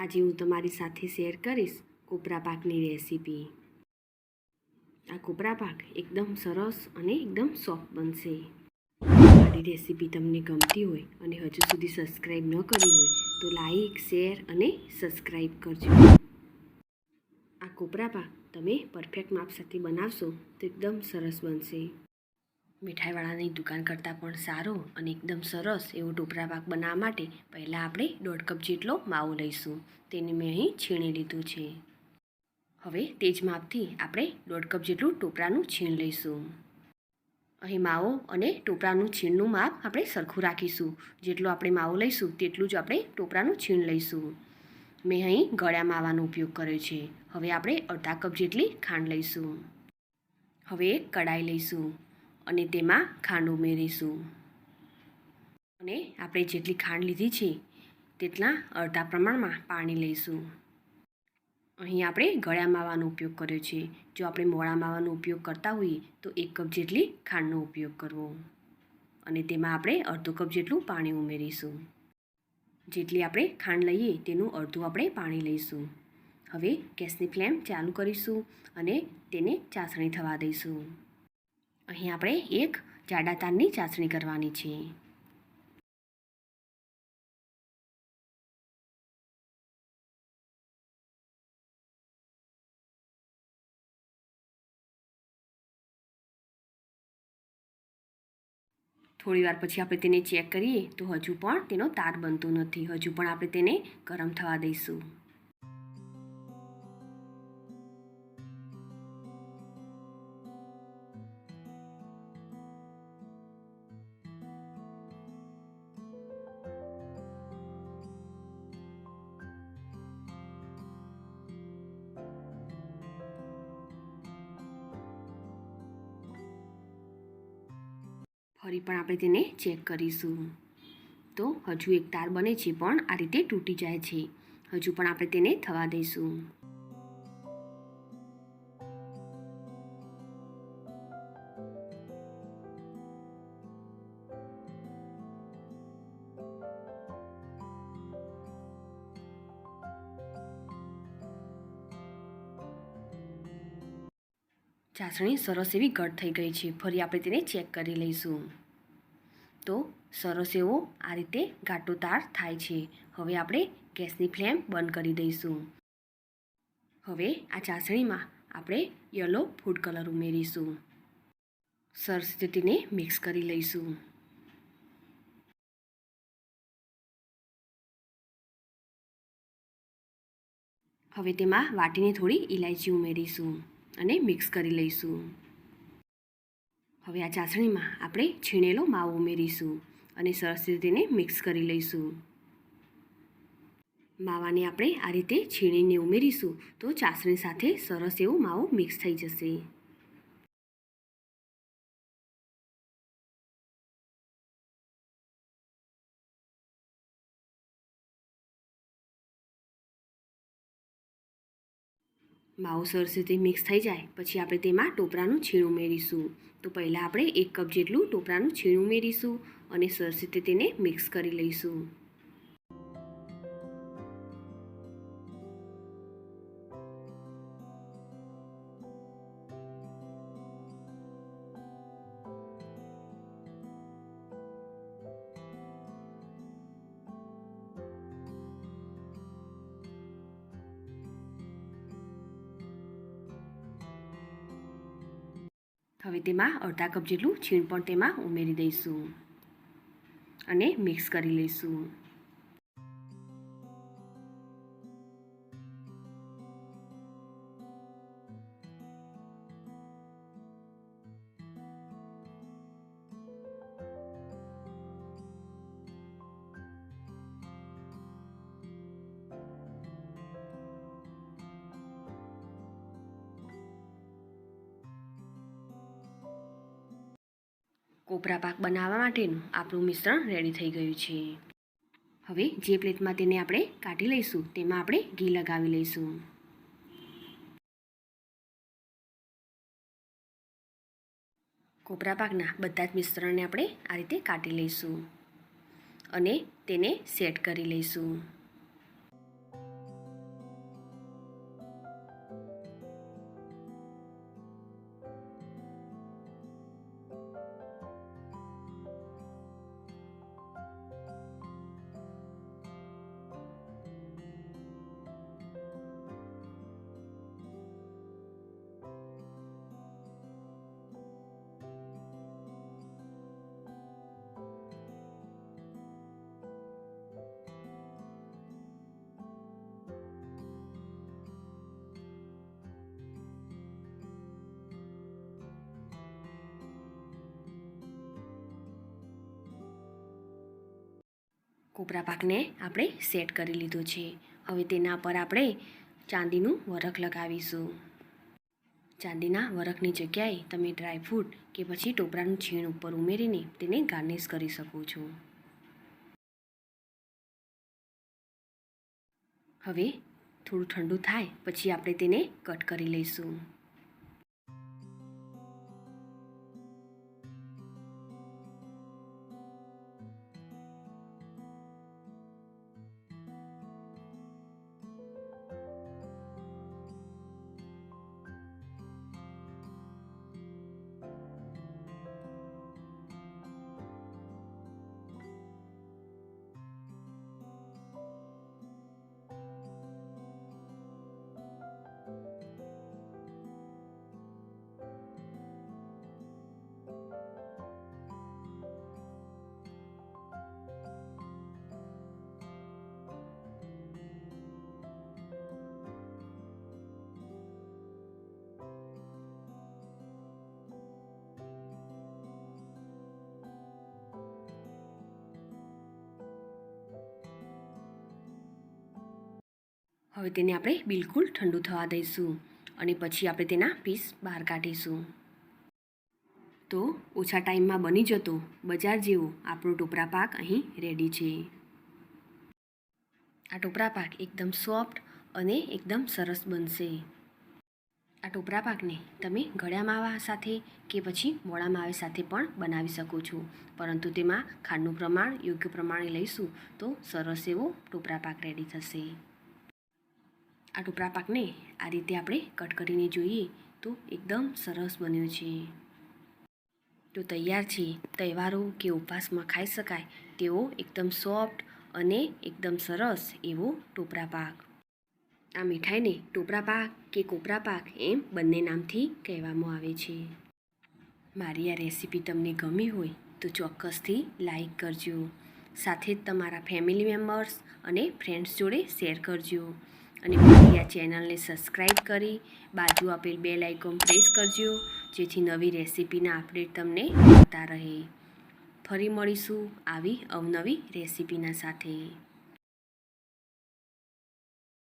આજે હું તમારી સાથે શેર કરીશ કોપરા પાકની રેસીપી। આ કોપરા પાક એકદમ સરસ અને એકદમ સોફ્ટ બનશે। મારી રેસીપી તમને ગમતી હોય અને હજુ સુધી સબસ્ક્રાઈબ ન કરી હોય તો લાઈક, શેર અને સબસ્ક્રાઈબ કરજો। આ કોપરા પાક તમે પરફેક્ટ માપ સાથે બનાવશો તો એકદમ સરસ બનશે। મીઠાઈવાળાની દુકાન કરતાં પણ સારો અને એકદમ સરસ એવો ટોપરા પાક બનાવવા માટે પહેલાં આપણે 1.5 કપ જેટલો માવો લઈશું। તેને મેં અહીં છીણી લીધું છે। હવે તે જ માપથી આપણે 1.5 કપ જેટલું ટોપરાનું છીણ લઈશું। અહીં માવો અને ટોપરાનું છીણનું માપ આપણે સરખું રાખીશું। જેટલો આપણે માવો લઈશું તેટલું જ આપણે ટોપરાનું છીણ લઈશું। મેં અહીં ગળ્યા માવાનો ઉપયોગ કર્યો છે। હવે આપણે અડધા કપ જેટલી ખાંડ લઈશું। હવે એક કડાઈ લઈશું અને તેમાં ખાંડ ઉમેરીશું અને આપણે જેટલી ખાંડ લીધી છે તેટલા અડધા પ્રમાણમાં પાણી લઈશું। અહીં આપણે ગળ્યા માવાનો ઉપયોગ કર્યો છે। જો આપણે મોળા માવાનો ઉપયોગ કરતા હોઈએ તો 1 કપ જેટલી ખાંડનો ઉપયોગ કરવો અને તેમાં આપણે અડધો કપ જેટલું પાણી ઉમેરીશું। જેટલી આપણે ખાંડ લઈએ તેનું અડધું આપણે પાણી લઈશું। હવે ગેસની ફ્લેમ ચાલુ કરીશું અને તેને ચાસણી થવા દઈશું। અહીં આપણે એક જાડા તારની ચાસણી કરવાની છે। થોડી વાર પછી આપણે તેને ચેક કરીએ તો હજુ પણ તેનો તાર બનતો નથી। હજુ પણ આપણે તેને ગરમ થવા દઈશું। ફરી પણ આપણે તેને ચેક કરીશું તો હજુ એક તાર બને છે પણ આ રીતે તૂટી જાય છે। હજુ પણ આપણે તેને થવા દઈશું। ચાસણી સરસ એવી ઘટ થઈ ગઈ છે। ફરી આપણે તેને ચેક કરી લઈશું તો સરસ એવો આ રીતે ઘાટો તાર થાય છે। હવે આપણે ગેસની ફ્લેમ બંધ કરી દઈશું। હવે આ ચાસણીમાં આપણે યલો ફૂડ કલર ઉમેરીશું। સરસ રીતે તેને મિક્સ કરી લઈશું। હવે તેમાં વાટીને થોડી ઇલાયચી ઉમેરીશું અને મિક્સ કરી લઈશું। હવે આ ચાસણીમાં આપણે છીણેલો માવો ઉમેરીશું અને સરસ રીતે તેને મિક્સ કરી લઈશું। માવાને આપણે આ રીતે છીણીને ઉમેરીશું તો ચાસણી સાથે સરસ એવો માવો મિક્સ થઈ જશે। માવો સરસ રીતે મિક્સ થઈ જાય પછી આપણે તેમાં ટોપરાનું છીણ ઉમેરીશું। તો પહેલાં આપણે 1 કપ જેટલું ટોપરાનું છીણ ઉમેરીશું અને સરસ રીતે તેને મિક્સ કરી લઈશું। હવે તેમાં અડધા કપ જેટલું છીણ પણ તેમાં ઉમેરી દઈશું અને મિક્સ કરી લઈશું। કોપરા પાક બનાવવા માટેનું આપણું મિશ્રણ રેડી થઈ ગયું છે। હવે જે પ્લેટમાં તેને આપણે કાઢી લઈશું તેમાં આપણે ઘી લગાવી લઈશું। કોપરા પાકના બધા જ મિશ્રણને આપણે આ રીતે કાઢી લઈશું અને તેને સેટ કરી લઈશું। કોપરા પાકને આપણે સેટ કરી લીધો છે. હવે તેના પર આપણે ચાંદીનું વરખ લગાવીશું. ચાંદીના વરખની જગ્યાએ તમે ડ્રાયફ્રૂટ કે પછી ટોપરાનું છીણ ઉપર ઉમેરીને તેને ગાર્નિશ કરી શકો છો. હવે થોડું ઠંડુ થાય પછી આપણે તેને કટ કરી લઈશું. હવે તેને આપણે બિલકુલ ઠંડુ થવા દઈશું અને પછી આપણે તેના પીસ બહાર કાઢીશું. તો ઓછા ટાઈમમાં બની જતો બજાર જેવો આપણો ટોપરા પાક અહીં રેડી છે. આ ટોપરા પાક એકદમ સોફ્ટ અને એકદમ સરસ બનશે. આ ટોપરા પાકને તમે ગળ્યા માવા સાથે કે પછી મોળા માવા સાથે પણ બનાવી શકો છો, પરંતુ તેમાં ખાંડનું પ્રમાણ યોગ્ય પ્રમાણે લઈશું તો સરસ એવો ટોપરા પાક રેડી થશે. આ ટોપરા પાકને આ રીતે આપણે કટ કરીને જોઈએ તો એકદમ સરસ બન્યો છે. તો તૈયાર છે તહેવારો કે ઉપવાસમાં ખાઈ શકાય તેવો એકદમ સોફ્ટ અને એકદમ સરસ એવો ટોપરા પાક. આ મીઠાઈને ટોપરા પાક કે કોપરા પાક એમ બંને નામથી કહેવામાં આવે છે. મારી આ રેસીપી તમને ગમી હોય તો ચોક્કસથી લાઈક કરજો. સાથે જ તમારા ફેમિલી મેમ્બર્સ અને ફ્રેન્ડ્સ જોડે શેર કરજો. અને મારી આ ચેનલને સબસ્ક્રાઈબ કરી બાજુ આપેલ બેલ આઇકોન પ્રેસ કરજો, જેથી નવી રેસીપીના અપડેટ તમને મળતા રહે. ફરી મળીશું આવી અવનવી રેસીપીના સાથે.